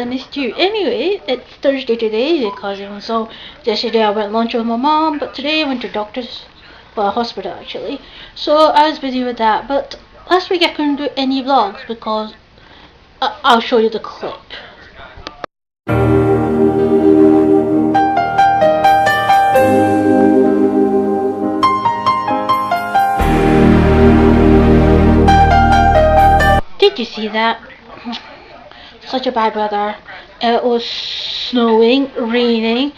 missed you. Anyway, it's Thursday today because even so, yesterday I went lunch with my mom, but today I went to doctor's, well, hospital actually. So I was busy with that. But last week I couldn't do any vlogs because I'll show you the clip. Did you see that? Such a bad weather. It was snowing, raining.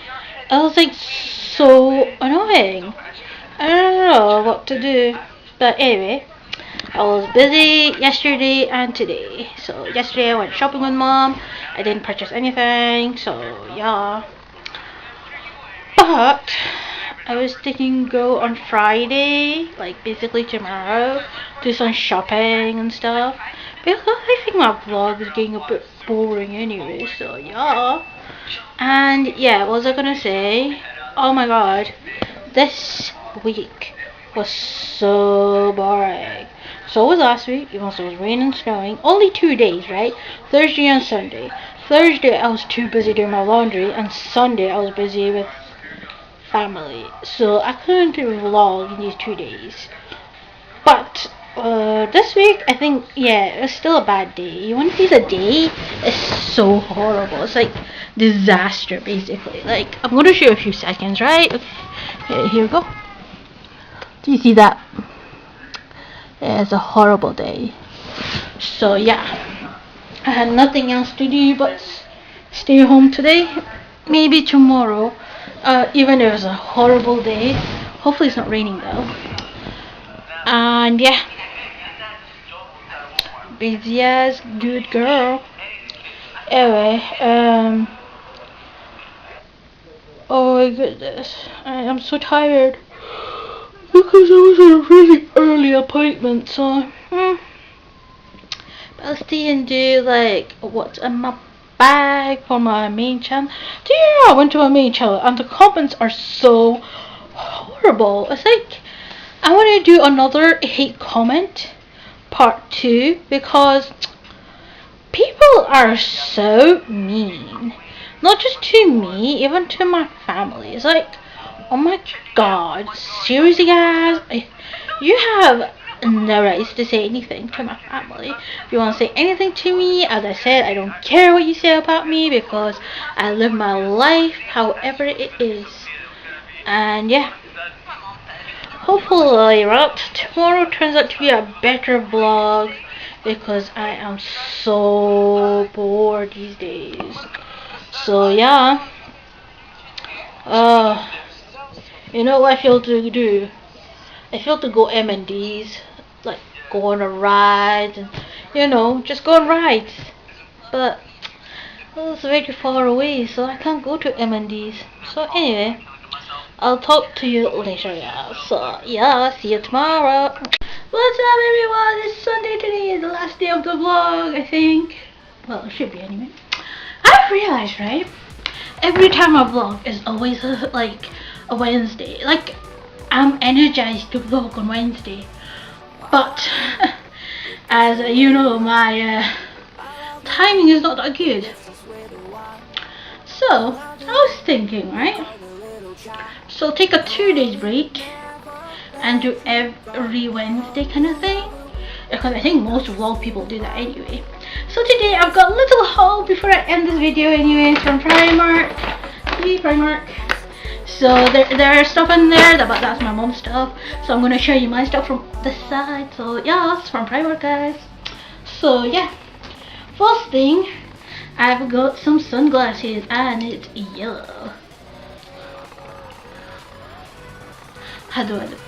It was like so annoying. I don't know what to do. But anyway, I was busy yesterday and today. So yesterday I went shopping with mom. I didn't purchase anything. So yeah. But I was thinking go on Friday, like basically tomorrow, do some shopping and stuff. Because I think my vlog is getting a bit boring anyway, so yeah. And yeah, what was I gonna say? Oh my god, this week was so boring. So was last week, even though it was raining and snowing. Only 2 days, right? Thursday and Sunday. Thursday I was too busy doing my laundry, and Sunday I was busy with family. So I couldn't do a vlog in these 2 days. But this week, I think, yeah, it was still a bad day. You want to see the day? It's so horrible. It's like disaster, basically. Like, I'm going to show you a few seconds, right? Okay, here we go. Do you see that? Yeah, it's a horrible day. So, yeah. I had nothing else to do but stay home today. Maybe tomorrow. Even though it was a horrible day. Hopefully it's not raining, though. And yeah, busy as good girl. Anyway, oh my goodness, I am so tired because I was on a really early appointment. So, but I'll stay and do like what's in my bag for my main channel. Do you know I went to my main channel and the comments are so horrible? It's like I want to do another hate comment part 2 because people are so mean. Not just to me, even to my family. It's like, oh my god, seriously guys, you have no rights to say anything to my family. If you want to say anything to me, as I said, I don't care what you say about me because I live my life however it is. And yeah. Hopefully, right, tomorrow turns out to be a better vlog because I am so bored these days. So yeah, you know what I feel to do? I feel to go M&Ds, like go on a ride and just go on rides. But it's very far away, so I can't go to M&Ds. So anyway. I'll talk to you later, yeah. So, yeah, see you tomorrow. What's up, everyone? It's Sunday today. It's the last day of the vlog, I think. Well, it should be anyway. I've realized, right? Every time I vlog is always like a Wednesday. Like, I'm energized to vlog on Wednesday. But, as you know, my timing is not that good. So, I was thinking, right? So take a 2 days break and do every Wednesday kind of thing, because I think most vlog people do that anyway. So today I've got a little haul before I end this video anyways from Primark. See, Primark. So there is stuff in there, but that's my mom's stuff. So I'm going to show you my stuff from this side. So yeah, it's from Primark, guys. So yeah, first thing, I've got some sunglasses and it's yellow. How do I look?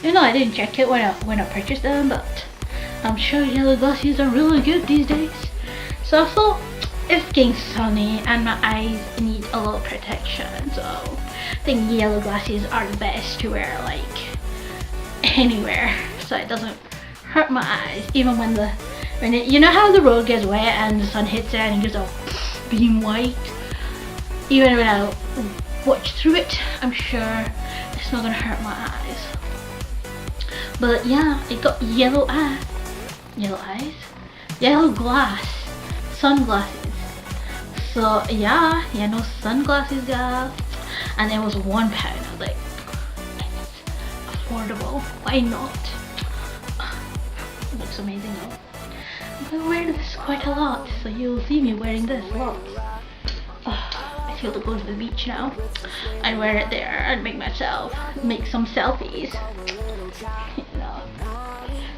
I didn't check it when I purchased them, but I'm sure yellow glasses are really good these days. So I thought it's getting sunny and my eyes need a little protection, so I think yellow glasses are the best to wear like anywhere, so it doesn't hurt my eyes. Even when you know how the road gets wet and the sun hits it and it gives a beam white. Even when I watch through it, I'm sure it's not gonna hurt my eyes. But yeah, it got yellow glass, sunglasses. So yeah, sunglasses, guys. And it was £1. I was like, affordable, why not? It looks amazing though. I wear this quite a lot, so you'll see me wearing this a lot. I feel to go to the beach now. I wear it there and make some selfies.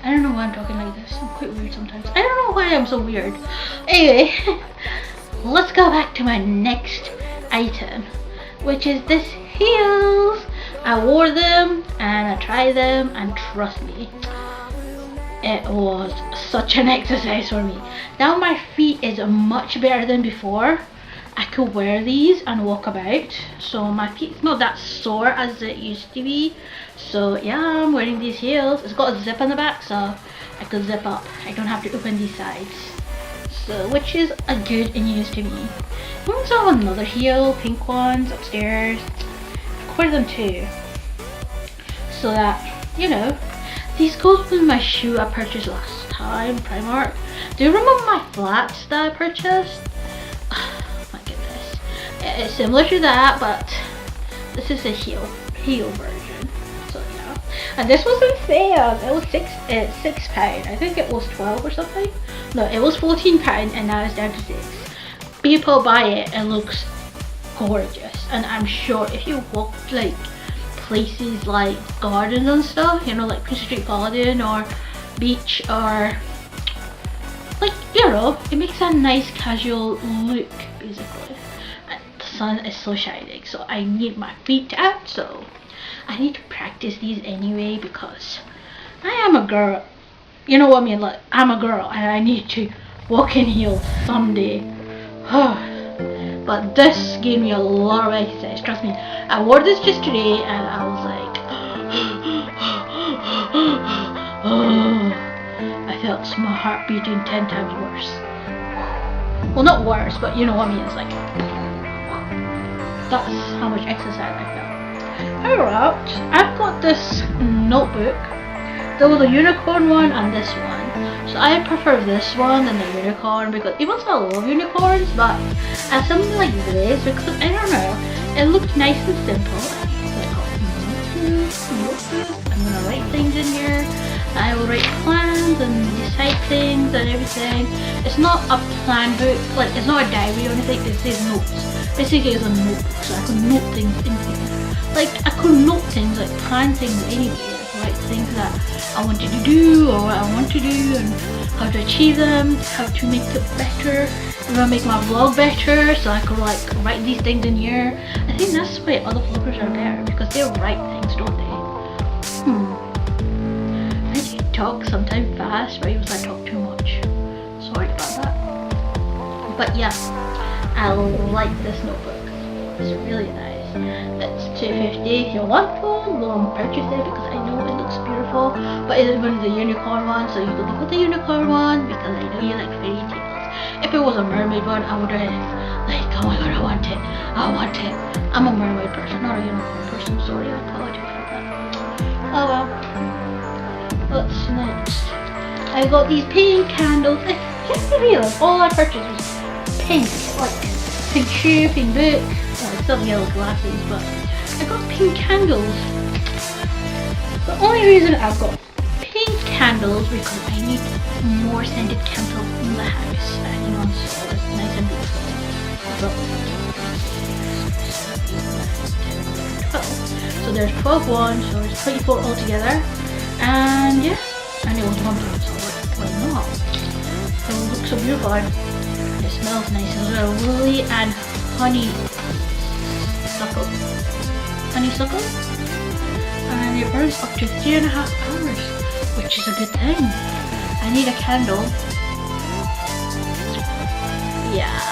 I don't know why I'm talking like this. I'm quite weird sometimes. I don't know why I'm so weird. Anyway, let's go back to my next item, which is this heels. I wore them and I tried them, and trust me, it was such an exercise for me. Now my feet is much better than before. I could wear these and walk about, so my feet's not that sore as it used to be. So yeah, I'm wearing these heels. It's got a zip on the back, so I could zip up. I don't have to open these sides, so which is a good news to me. I also have another heel, pink ones upstairs. I wear them too, so that these goes with my shoe I purchased last time, Primark. Do you remember my flats that I purchased? It's similar to that, but this is a heel version. So yeah, and this was on sale. It was £6. I think it was 12 or something. No, it was £14, and now it's down to 6. People buy it. It looks gorgeous, and I'm sure if you walk like places like gardens and stuff, like Prince Street Garden or beach, or like it makes a nice casual look basically. Sun is so shining, so I need my feet out, so I need to practice these anyway because I am a girl. You know what I mean? Like, I'm a girl and I need to walk in heels someday. But this gave me a lot of exercise, trust me. I wore this just today and I was like I felt my heart beating 10 times worse. Well, not worse, but you know what I mean. It's like, that's how much exercise I felt. Alright, I've got this notebook. There was a unicorn one and this one. So I prefer this one than the unicorn, because even though I love unicorns, but as something like this, because I don't know, it looked nice and simple. I'm gonna write things in here. I will write plans and decide things and everything. It's not a plan book, like it's not a diary or anything, it says notes. Basically it's a notebook, so I could note things in here. Like I could note things, like plan things anyway, like write things that I wanted to do or what I want to do and how to achieve them, how to make it better, I'm gonna make my vlog better, so I could like write these things in here. I think that's why other vloggers are better, because they write things, don't they? I do talk sometimes fast, but even I talk too much. Sorry about that. But yeah, I like this notebook. It's really nice. It's $2.50. If you want one, go and purchase it because I know it looks beautiful. But it's one of the unicorn one, so you can look at the unicorn one because I know you like fairy tales. If it was a mermaid one, I would have like, oh my god, I want it. I want it. I'm a mermaid person, not a unicorn person. Sorry, I apologize for that. Oh well. What's next? I got these pink candles. I can't believe it. All I purchased was pink, like pink shoe, pink book. Well, I still have yellow glasses, but I got pink candles. The only reason I've got pink candles because I need more scented candles in the house, and so it's nice and beautiful. So there's 12 ones, so there's 24 altogether, and yeah, and it was one time, so why not? So it looks so beautiful, and it smells nice as well. Lily and honeysuckle, and it burns up to 3.5 hours, which is a good thing. I need a candle. Yeah.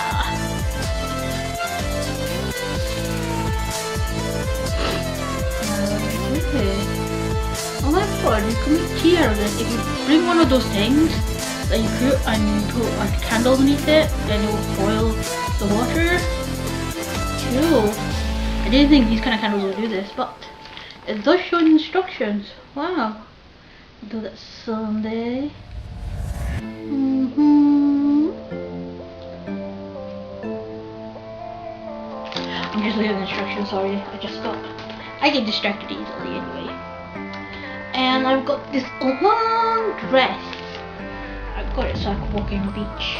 Oh my god, you can make tea out of this. If you bring one of those things that you put and put a candle underneath it, then it will boil the water. Cool. I didn't think these kind of candles would do this, but it does show instructions. Wow. Do that someday. I'm just looking at the instructions, sorry. I get distracted easily anyway. And I've got this long dress. I've got it so I can walk in the beach.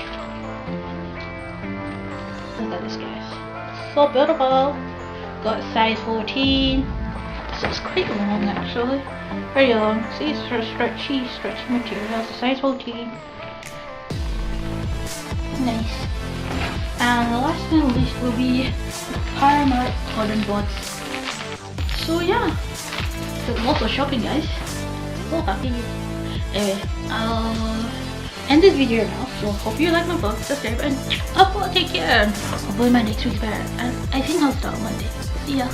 Look at this, guys. So beautiful. Got size 14. So it's quite long actually. Very long. See, it's for stretchy material. So size 14. Nice. And the last but not least will be Primark cotton buds. So yeah, so lots of shopping, guys. So happy. Anyway, I'll end this video now. So hope you like my vlog, subscribe, and I'll take care. Hopefully my next week's better. And I think I'll start Monday. See ya.